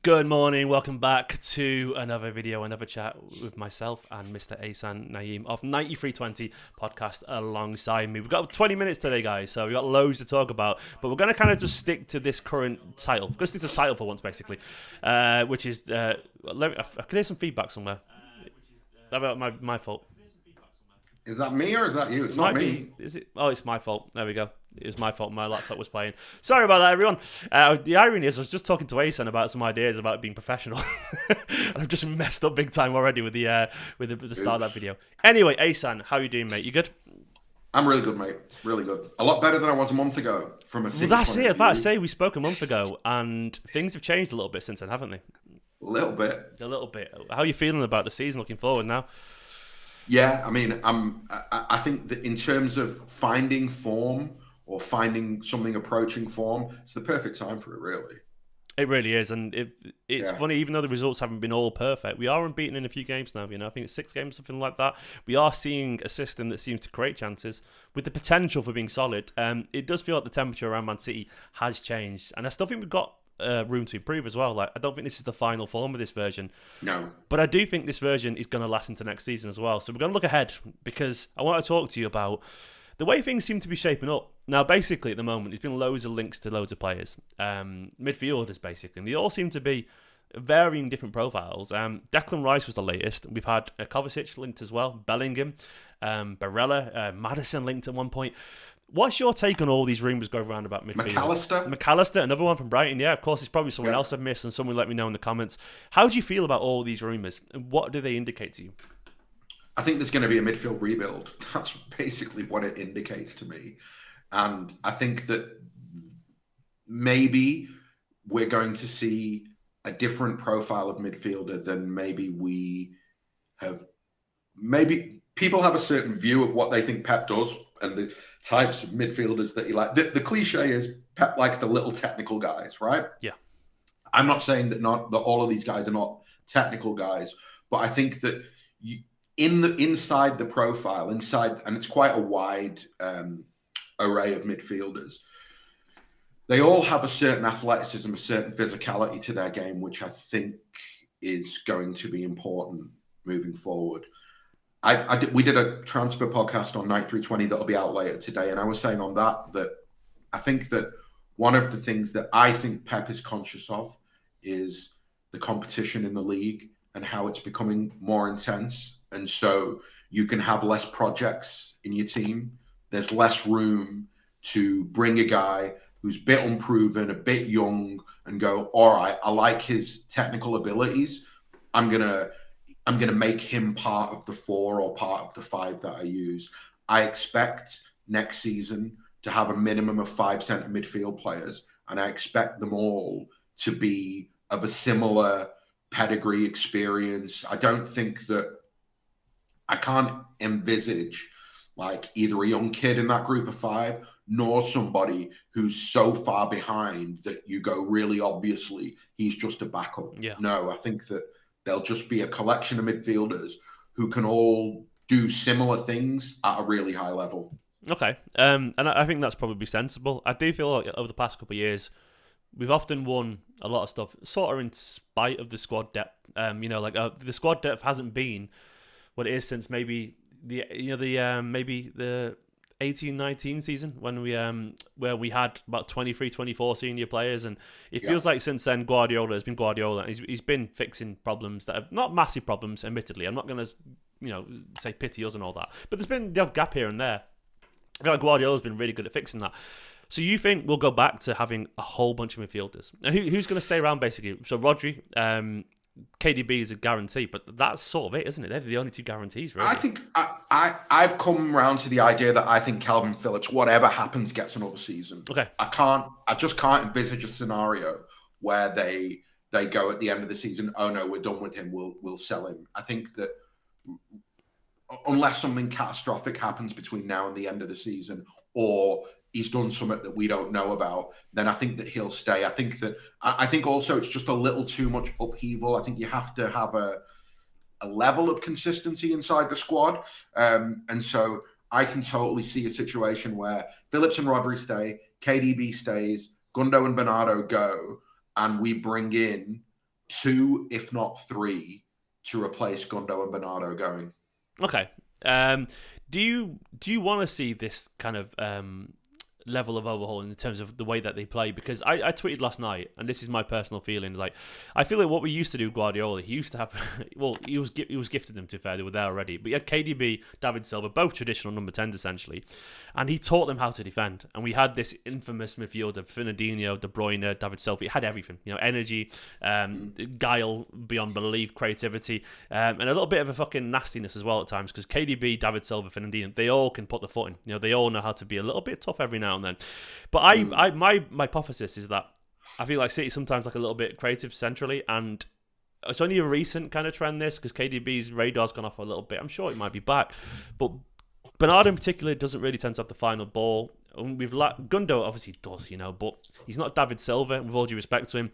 Good morning, welcome back to another video, another chat with myself and Mr. Ahsan Naeem of 9320 podcast alongside me. We've got 20 minutes today, guys, so we've got loads to talk about, but we're going to kind of just stick to this current title. We're going to stick to the title for once, basically, which is, I can hear some feedback somewhere. That about my fault. Is that me or is that you? It's not Might me. be, is it? Oh, it's my fault. There we go. It was my fault. My laptop was playing. Sorry about that, everyone. The irony is, I was just talking to Ahsan about some ideas about being professional, and I've just messed up big time already with the start of that Oops. video. Anyway, Ahsan, how you doing, mate? You good? I'm really good, mate. Really good. A lot better than I was a month ago from a Well, City that's point it. I of was about to view. say we spoke a month ago, and things have changed a little bit since then, haven't they? A little bit. A little bit. How are you feeling about the season? Looking forward now? Yeah, I mean, I think that in terms of finding form or finding something approaching form, it's the perfect time for it, really. It really is, and it's Yeah. funny. Even though the results haven't been all perfect, we are unbeaten in a few games now. I think it's 6 games, something like that. We are seeing a system that seems to create chances with the potential for being solid. It does feel like the temperature around Man City has changed, and I still think we've got room to improve as well. Like, I don't think this is the final form of this version, No. but I do think this version is going to last into next season as well. So we're going to look ahead because I want to talk to you about the way things seem to be shaping up. Now, basically, at the moment, there's been loads of links to loads of players. Midfielders, basically. And they all seem to be varying different profiles. Declan Rice was the latest. We've had Kovačić linked as well. Bellingham, Barella, Maddison linked at one point. What's your take on all these rumours going around about midfield? McAllister. McAllister, another one from Brighton. Yeah, of course, it's probably someone Yeah. else I've missed, and someone let me know in the comments. How do you feel about all these rumours, and what do they indicate to you? I think there's going to be a midfield rebuild. That's basically what it indicates to me. And I think that maybe we're going to see a different profile of midfielder than maybe we have. Maybe people have a certain view of what they think Pep does and the types of midfielders that he likes. The cliche is Pep likes the little technical guys, right? Yeah. I'm not saying that all of these guys are not technical guys, but I think that inside the profile, inside, and it's quite a wide array of midfielders. They all have a certain athleticism, a certain physicality to their game, which I think is going to be important moving forward. We did a transfer podcast on Night 320 that'll be out later today, and I was saying on that I think that one of the things that I think Pep is conscious of is the competition in the league and how it's becoming more intense, and so you can have less projects in your team. There's less room to bring a guy who's a bit unproven, a bit young, and go, all right, I like his technical abilities. I'm gonna make him part of the 4 or part of the 5 that I use. I expect next season to have a minimum of 5 centre midfield players, and I expect them all to be of a similar pedigree experience. I can't envisage like either a young kid in that group of 5 nor somebody who's so far behind that you go, really obviously he's just a backup. Yeah. No, I think that they'll just be a collection of midfielders who can all do similar things at a really high level. Okay. And I think that's probably sensible. I do feel like over the past couple of years, we've often won a lot of stuff, sort of in spite of the squad depth. The squad depth hasn't been what it is since maybe the 18-19 season when where we had about 23, 24 senior players, and it feels like since then Guardiola has been Guardiola. He's been fixing problems that are not massive problems, admittedly. I'm not going to say pity us and all that, but there's been the odd gap here and there. I feel like Guardiola's been really good at fixing that. So you think we'll go back to having a whole bunch of midfielders? Now, who's going to stay around, basically? So Rodri, KDB is a guarantee, but that's sort of it, isn't it? They're the only 2 guarantees, really. I think I've come around to the idea that I think Calvin Phillips, whatever happens, gets another season. Okay. I just can't envisage a scenario where they go at the end of the season, oh no, we're done with him, we'll sell him. I think that unless something catastrophic happens between now and the end of the season, or he's done something that we don't know about, then I think that he'll stay. I think also it's just a little too much upheaval. I think you have to have a level of consistency inside the squad. And so I can totally see a situation where Phillips and Rodri stay, KDB stays, Gundo and Bernardo go, and we bring in 2, if not 3, to replace Gundo and Bernardo going. Okay. Do you want to see this kind of level of overhaul in terms of the way that they play? Because I tweeted last night, and this is my personal feeling, like I feel like what we used to do, Guardiola, he used to have, well, he was gifted them, to be fair, they were there already, but he had KDB, David Silva, both traditional number 10s essentially, and he taught them how to defend, and we had this infamous midfield of Fernandinho, De Bruyne, David Silva. It had everything, energy, guile beyond belief, creativity, and a little bit of a fucking nastiness as well at times, because KDB, David Silva, Fernandinho, they all can put the foot in, they all know how to be a little bit tough every now and then. But my hypothesis is that I feel like City sometimes like a little bit creative centrally, and it's only a recent kind of trend, this, because KDB's radar's gone off a little bit. I'm sure it might be back, but Bernardo in particular doesn't really tend to have the final ball. And Gundo obviously does, but he's not David Silva, with all due respect to him,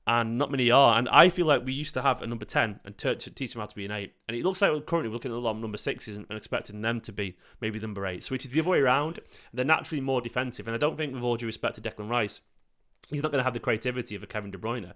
and not many are. And I feel like we used to have a number 10 and teach him how to be an 8. And it looks like currently we're looking at a lot of number 6s and expecting them to be maybe number 8, which is the other way around. They're naturally more defensive. And I don't think, with all due respect to Declan Rice, he's not going to have the creativity of a Kevin De Bruyne.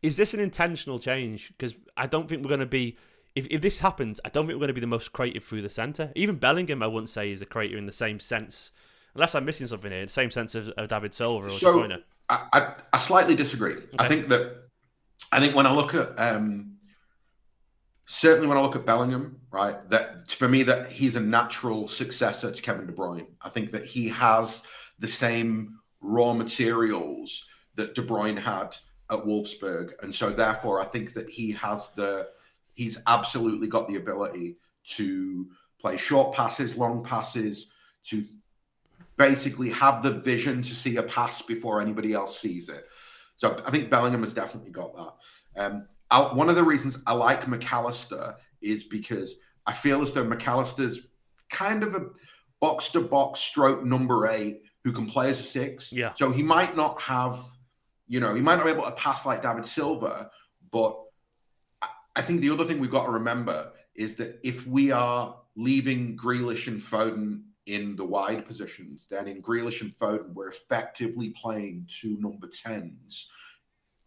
Is this an intentional change? Because I don't think we're going to be... If this happens, I don't think we're going to be the most creative through the centre. Even Bellingham, I wouldn't say, is a creator in the same sense, unless I'm missing something here, the same sense of David Silva or De Bruyne. I slightly disagree. Okay. I think when I look at certainly when I look at Bellingham, right, that for me that he's a natural successor to Kevin De Bruyne. I think that he has the same raw materials that De Bruyne had at Wolfsburg, and so therefore I think that he's absolutely got the ability to play short passes, long passes, to basically have the vision to see a pass before anybody else sees it. So I think Bellingham has definitely got that. One of the reasons I like McAllister is because I feel as though McAllister's kind of a box-to-box stroke number 8 who can play as a 6. Yeah. So he might not have, he might not be able to pass like David Silva, but I think the other thing we've got to remember is that if we are leaving Grealish and Foden in the wide positions, then in Grealish and Foden, we're effectively playing 2 number 10s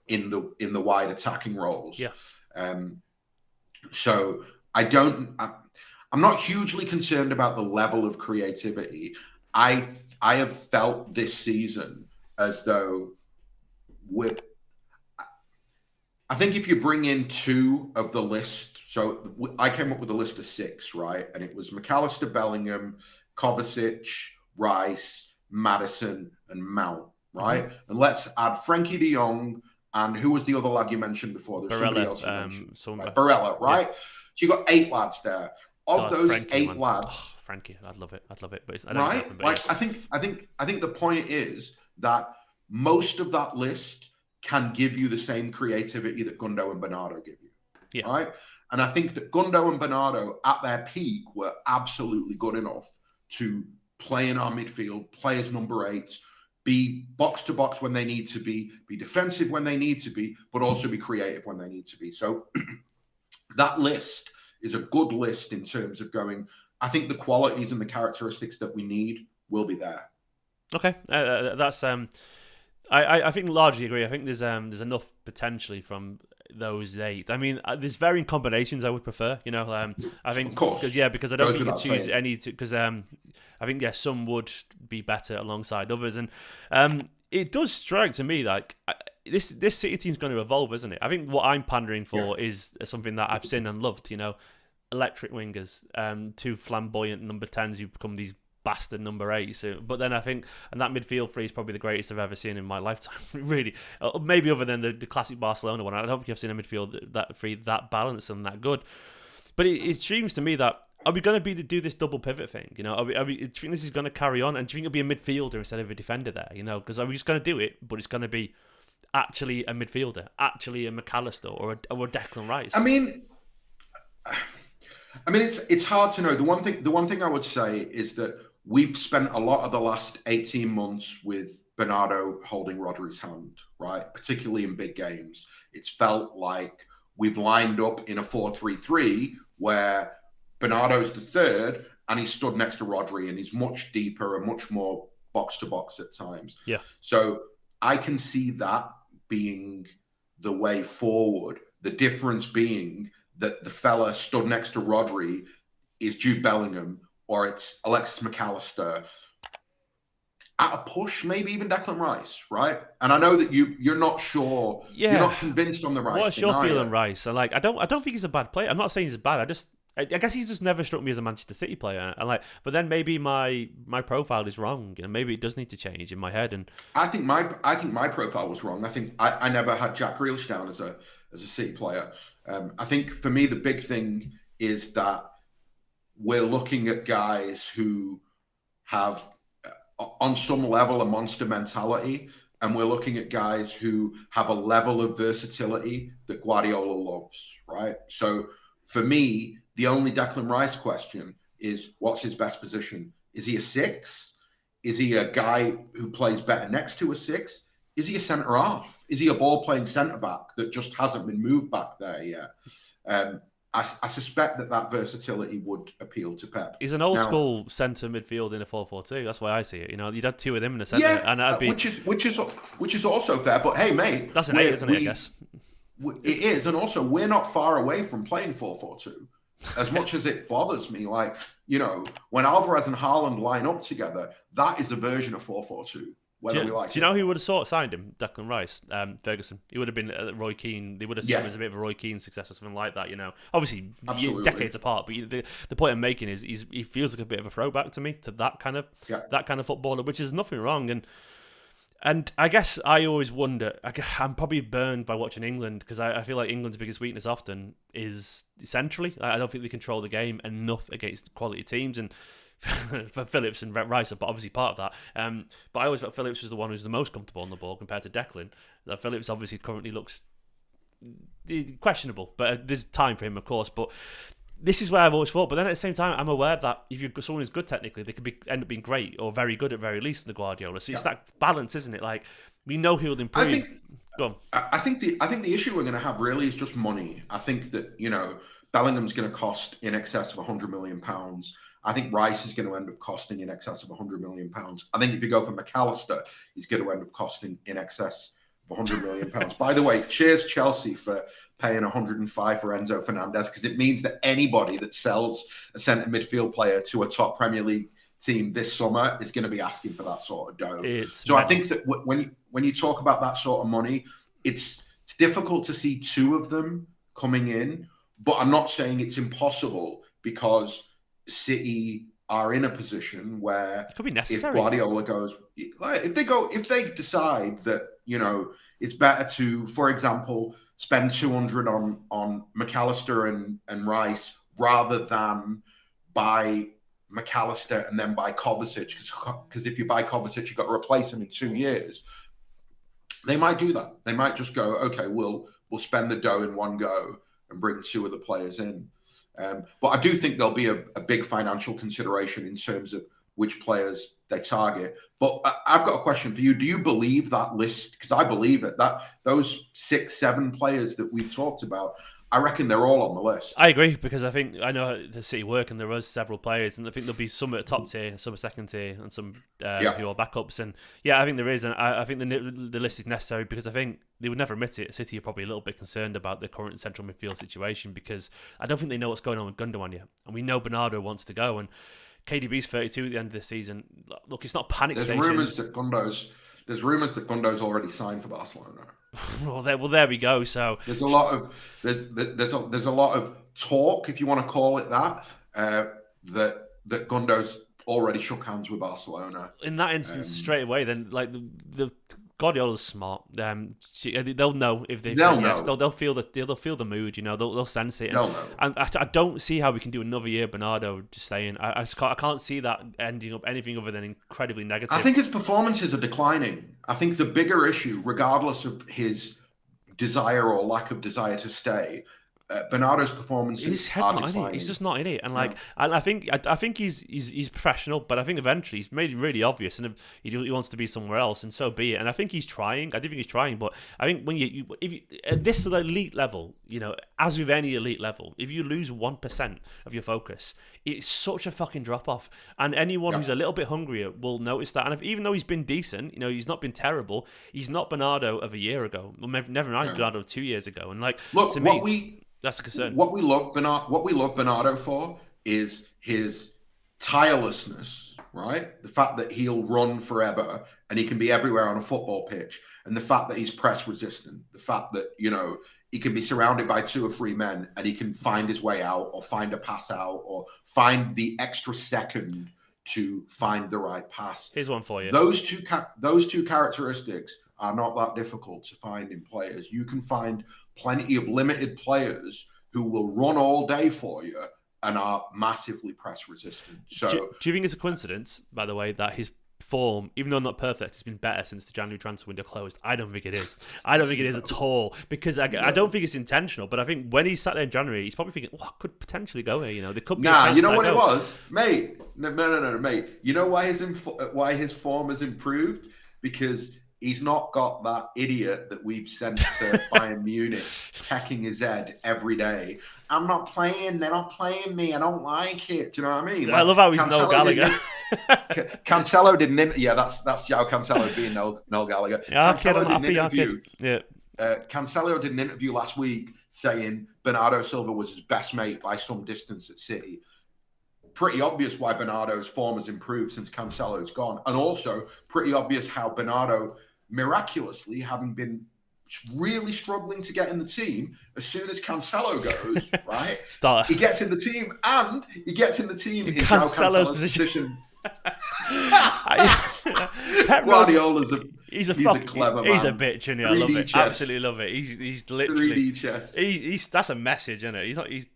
in the wide attacking roles. Yeah. So I'm not hugely concerned about the level of creativity. I have felt this season as though I think if you bring in 2 of the list, so I came up with a list of 6, right? And it was McAllister, Bellingham, Kovačić, Rice, Maddison, and Mount, right? Mm-hmm. And let's add Frankie de Jong, and who was the other lad you mentioned before? There's somebody else you mentioned. Right? Barella, right? Yeah. So you got 8 lads there. Of those Frankie, 8 lads, Frankie, I'd love it. But I don't right? Happen, but like yeah. I think the point is that most of that list can give you the same creativity that Gundo and Bernardo give you, yeah. Right? And I think that Gundo and Bernardo at their peak were absolutely good enough to play in our midfield, play as number 8s, be box to box when they need to be defensive when they need to be, but also be creative when they need to be. So that list is a good list in terms of going, I think the qualities and the characteristics that we need will be there. Okay. That's I think largely agree. I think there's enough potentially from those 8. I mean, there's varying combinations I would prefer. I think because I don't think you could choose any. Because I think some would be better alongside others, and it does strike to me like this City team's going to evolve, isn't it? I think what I'm pandering for is something that I've seen and loved. Electric wingers, 2 flamboyant number 10s who become these bastard number 8s. So, but then I think, and that midfield 3 is probably the greatest I've ever seen in my lifetime. Really, maybe other than the classic Barcelona one. I don't think I've seen a midfield that 3 that balanced and that good. But it seems to me that are we going to do this double pivot thing? Are we? Do you think this is going to carry on? And do you think it'll be a midfielder instead of a defender there? Because are we just going to do it? But it's going to be actually a midfielder, actually a McAllister or a Declan Rice. I mean, it's hard to know. The one thing I would say is that we've spent a lot of the last 18 months with Bernardo holding Rodri's hand, right? Particularly in big games. It's felt like we've lined up in a 4-3-3 where Bernardo's the 3rd and he's stood next to Rodri and he's much deeper and much more box-to-box at times. Yeah. So I can see that being the way forward The difference being that the fella stood next to Rodri is Jude Bellingham or it's Alexis McAllister. At a push, maybe even Declan Rice, right? And I know that you're not sure, you're not convinced on the Rice. What's your feeling, Rice? And like, I don't think he's a bad player. I'm not saying he's bad. I guess he's just never struck me as a Manchester City player. And like, but then maybe my profile is wrong, and maybe it does need to change in my head. And I think my profile was wrong. I think I never had Jack Grealish down as a City player. I think for me the big thing is that we're looking at guys who have, on some level, a monster mentality, and we're looking at guys who have a level of versatility that Guardiola loves, right? So for me, the only Declan Rice question is, what's his best position? Is he a 6? Is he a guy who plays better next to a 6? Is he a centre-half? Is he a ball-playing centre-back that just hasn't been moved back there yet? I suspect that versatility would appeal to Pep. He's an old-school centre midfield in a 4-4-2. That's why I see it. You know, you'd have two of them in the centre, and that'd be which is also fair. But hey, mate, that's an 8, isn't it? I guess it is, and also we're not far away from playing 4-4-2. As much as it bothers me, like, you know, when Alvarez and Haaland line up together, that is a version of 4-4-2. Do you know who would have signed him? Declan Rice, Ferguson. He would have been Roy Keane. They would have seen him as a bit of a Roy Keane success or something like that. You know, obviously decades apart. But the point I'm making is he feels like a bit of a throwback to me, to that kind of footballer, which is nothing wrong. And I guess I always wonder. I'm probably burned by watching England because I feel like England's biggest weakness often is centrally. I don't think they control the game enough against quality teams and. For Phillips and Rice are obviously part of that. But I always felt Phillips was the one who's the most comfortable on the ball compared to Declan. Phillips obviously currently looks questionable, but there's time for him, of course. But this is where I've always thought. But then at the same time, I'm aware that if you're someone who's good technically, they could end up being great or very good at very least in the Guardiola. So it's that balance, isn't it? Like, we know he'll improve. I think the issue we're going to have really is just money. I think that, you know, Bellingham's going to cost in excess of £100 million. I think Rice is going to end up costing in excess of £100 million. I think if you go for McAllister, he's going to end up costing in excess of £100 million. By the way, cheers Chelsea for paying 105 for Enzo Fernandez, because it means that anybody that sells a centre midfield player to a top Premier League team this summer is going to be asking for that sort of dough. I think that when you talk about that sort of money, it's difficult to see two of them coming in, but I'm not saying it's impossible, because City are in a position where it could be necessary. If Guardiola goes, if they decide that, you know, it's better to, for example, spend 200 on McAllister and Rice rather than buy McAllister and then buy Kovačić, because if you buy Kovačić, you've got to replace him in 2 years. They might do that. They might just go, okay, we'll spend the dough in one go and bring two of the players in. But I do think there'll be a big financial consideration in terms of which players they target. But I've got a question for you. Do you believe that list? Because I believe it. That those 6-7 players that we've talked about, I reckon they're all on the list. I agree, because I know the City work, and there was several players, and I think there'll be some at top tier, some at second tier, and some who are backups. And I think there is, and I think the list is necessary, because I think they would never admit it. City are probably a little bit concerned about the current central midfield situation, because I don't think they know what's going on with Gundogan yet, and we know Bernardo wants to go, and KDB's 32 at the end of the season. Look, it's not panic station. There's rumours that Gundo's already signed for Barcelona. well, there we go. So there's a lot of talk, if you want to call it that, that Gundo's already shook hands with Barcelona. In that instance, straight away, then, like, the Guardiola's smart. They'll know if they say yes. They'll feel the mood. You know, they'll sense it. And I don't see how we can do another year. Bernardo just saying, I can't see that ending up anything other than incredibly negative. I think his performances are declining. I think the bigger issue, regardless of his desire or lack of desire to stay, Bernardo's performances his head's are not in it. declining. He's just not in it, and like, and I think he's professional, but I think eventually he's made it really obvious, and he wants to be somewhere else, and so be it. And I think he's trying. I do think he's trying, but I think when if you at this elite level, as with any elite level, if you lose 1% of your focus, it's such a fucking drop off. And anyone who's a little bit hungrier will notice that. And even though he's been decent, he's not been terrible. He's not Bernardo of a year ago. Well, never mind Bernardo of 2 years ago. And like, look, to me, that's a concern. What we love Bernardo for is his tirelessness, right? The fact that he'll run forever and he can be everywhere on a football pitch, and the fact that he's press resistant, the fact that he can be surrounded by 2 or 3 men and he can find his way out, or find a pass out, or find the extra second to find the right pass. Here's one for you. Those two characteristics are not that difficult to find in players. You can find plenty of limited players who will run all day for you and are massively press resistant. So, do you think it's a coincidence, by the way, that his form, even though not perfect, has been better since the January transfer window closed? I don't think it is. I don't think it is at all, because I don't think it's intentional. But I think when he sat there in January, he's probably thinking, "Oh, I could potentially go here. There could be." Nah, you know what it was, mate. No, mate. You know why his form has improved? Because he's not got that idiot that we've sent to Bayern Munich pecking his head every day. I'm not playing. They're not playing me. I don't like it. Do you know what I mean? I love how he's Noel Gallagher. Cancelo didn't. Yeah, that's João Cancelo being Noel Gallagher. Yeah, I'm happy. Yeah. Cancelo did an interview last week saying Bernardo Silva was his best mate by some distance at City. Pretty obvious why Bernardo's form has improved since Cancelo's gone, and also pretty obvious how Bernardo, miraculously, having been really struggling to get in the team, as soon as Cancelo goes, right, he gets in the team, and he gets in the team in Cancelo's position. Guardiola's he's a clever man. He's a bitch, and I love it. Chess. Absolutely love it. He's literally 3D chess. That's a message, isn't it?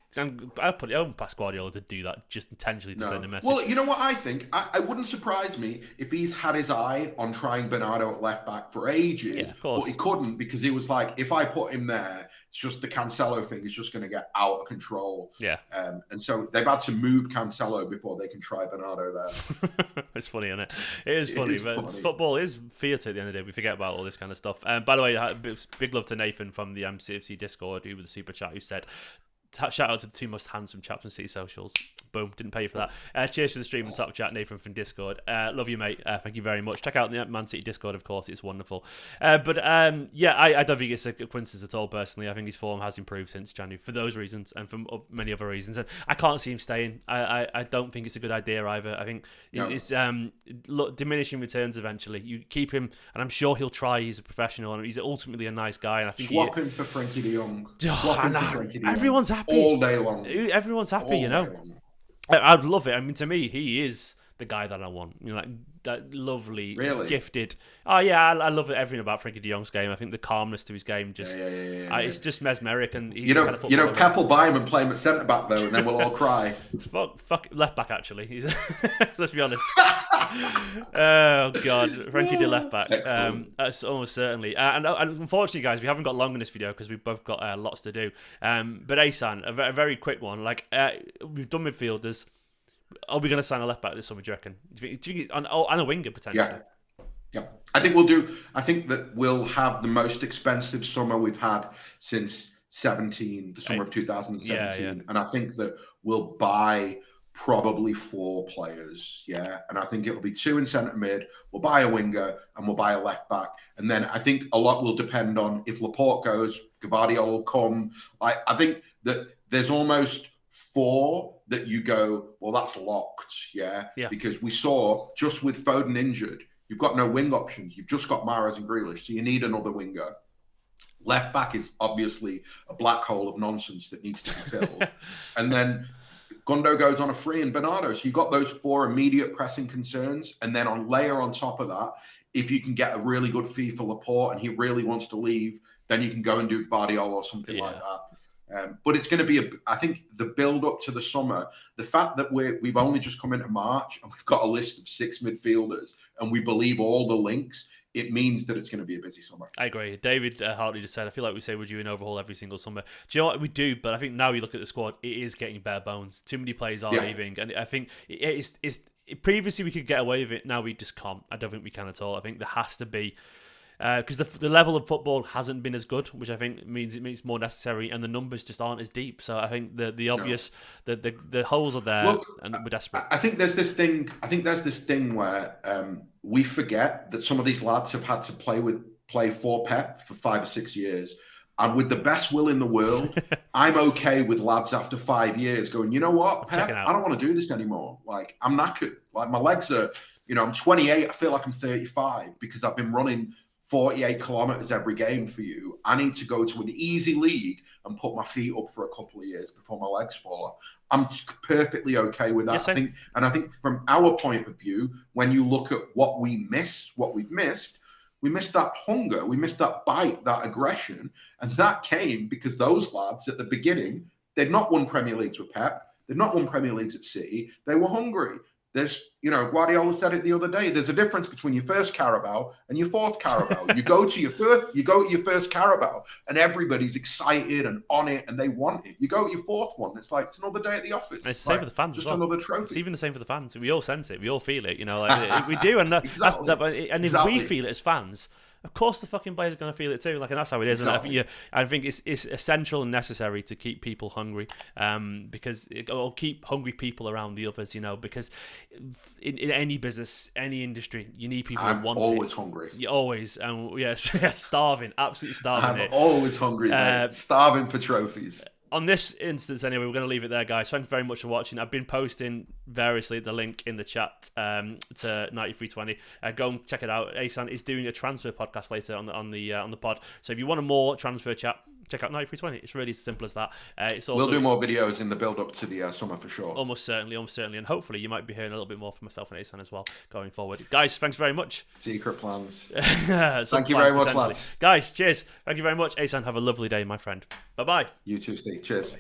I'll put it over past Guardiola to do that, just intentionally to send a message. Well, you know what I think? I wouldn't surprise me if he's had his eye on trying Bernardo at left back for ages, but he couldn't, because he was like, if I put him there, it's just the Cancelo thing is just going to get out of control. Yeah. And so they've had to move Cancelo before they can try Bernardo there. It's funny, isn't it? It is funny. Football is theatre at the end of the day. We forget about all this kind of stuff. By the way, big love to Nathan from the MCFC Discord, who with the super chat, who said, shout out to the 2 most handsome chaps on City Socials. Boom, didn't pay you for that. Cheers for the stream and top chat, Nathan from Discord. Love you, mate. Thank you very much. Check out the Man City Discord, of course. It's wonderful. I don't think it's a coincidence at all, personally. I think his form has improved since January for those reasons and for many other reasons. And I can't see him staying. I don't think it's a good idea either. I think it's diminishing returns eventually. You keep him, and I'm sure he'll try. He's a professional, and he's ultimately a nice guy. And I think swap him for Frankie de Jong. Everyone's happy. All day long. Everyone's happy, I'd love it. I mean, to me, he is the guy that I want. Like that lovely, gifted. Oh yeah, I love everything about Frankie de Jong's game. I think the calmness to his game it's just mesmeric. And he's Pep will buy him and play him at centre back though, and then we'll all cry. Fuck left back actually. Let's be honest. Oh god, Frankie de left back. That's almost certainly. And unfortunately, guys, we haven't got long in this video because we've both got lots to do. But Ahsan, a very quick one. Like we've done midfielders. Are we going to sign a left back this summer, do you reckon? Do you think and a winger potentially? Yeah. I think that we'll have the most expensive summer we've had since the summer of 2017. Yeah. And I think that we'll buy probably 4 players. Yeah. And I think it'll be 2 in centre mid. We'll buy a winger and we'll buy a left back. And then I think a lot will depend on if Laporte goes, Gvardiol will come. I think that there's almost 4 that you go, well, that's locked, yeah? Because we saw, just with Foden injured, you've got no wing options. You've just got Mahrez and Grealish, so you need another winger. Left back is obviously a black hole of nonsense that needs to be filled. And then Gundo goes on a free and Bernardo. So you've got those 4 immediate pressing concerns. And then layer on top of that, if you can get a really good fee for Laporte and he really wants to leave, then you can go and do Gvardiol or something like that. But it's going to be, I think, the build up to the summer. The fact that we've only just come into March and we've got a list of 6 midfielders and we believe all the links it means that it's going to be a busy summer. I agree. David Hartley just said, I feel like we say we're doing Overhaul every single summer. Do you know what? We do, but I think now you look at the squad, it is getting bare bones. Too many players are leaving, and I think it's previously we could get away with it. Now we just can't. I don't think we can at all. I think there has to be, because the level of football hasn't been as good, which I think means it makes more necessary, and the numbers just aren't as deep. So I think the obvious the holes are there. Look, and we're desperate. I think there's this thing where we forget that some of these lads have had to play for Pep for 5 or 6 years. And with the best will in the world, I'm okay with lads after 5 years going, you know what, Pep, I don't want to do this anymore. Like, I'm knackered. Like, my legs are, I'm 28. I feel like I'm 35 because I've been running 48 kilometers every game for you. I need to go to an easy league and put my feet up for a couple of years before my legs fall off. I'm perfectly okay with that. Yes, I think from our point of view, when you look at what we've missed, we missed that hunger, we missed that bite, that aggression. And that came because those lads at the beginning, they'd not won Premier Leagues with Pep. They'd not won Premier Leagues at City. They were hungry. There's, Guardiola said it the other day. There's a difference between your first Carabao and your fourth Carabao. You go to your first Carabao, and everybody's excited and on it, and they want it. You go to your fourth one, it's like it's another day at the office. And it's the same for the fans as well. Another trophy. It's even the same for the fans. We all sense it. We all feel it. We do, and if we feel it as fans, of course the fucking players are going to feel it too. Like, and that's how it is. Exactly. And I think it's essential and necessary to keep people hungry, because it'll keep hungry people around the others. Because in any business, any industry, you need people who want it. I'm always hungry. You're always, starving, absolutely starving. I'm always hungry, mate. Starving for trophies. On this instance, anyway, we're going to leave it there, guys. Thank you very much for watching. I've been posting variously the link in the chat to 9320. Go and check it out. Ahsan is doing a transfer podcast later on the pod. So if you want a more transfer chat, check out 9320. It's really as simple as that. It's also, we'll do more videos in the build-up to the summer for sure. Almost certainly. And hopefully you might be hearing a little bit more from myself and Ahsan as well going forward. Guys, thanks very much. Secret plans. Thank you very much, lads. Guys, cheers. Thank you very much. Ahsan, have a lovely day, my friend. Bye-bye. You too, Steve. Cheers. Bye.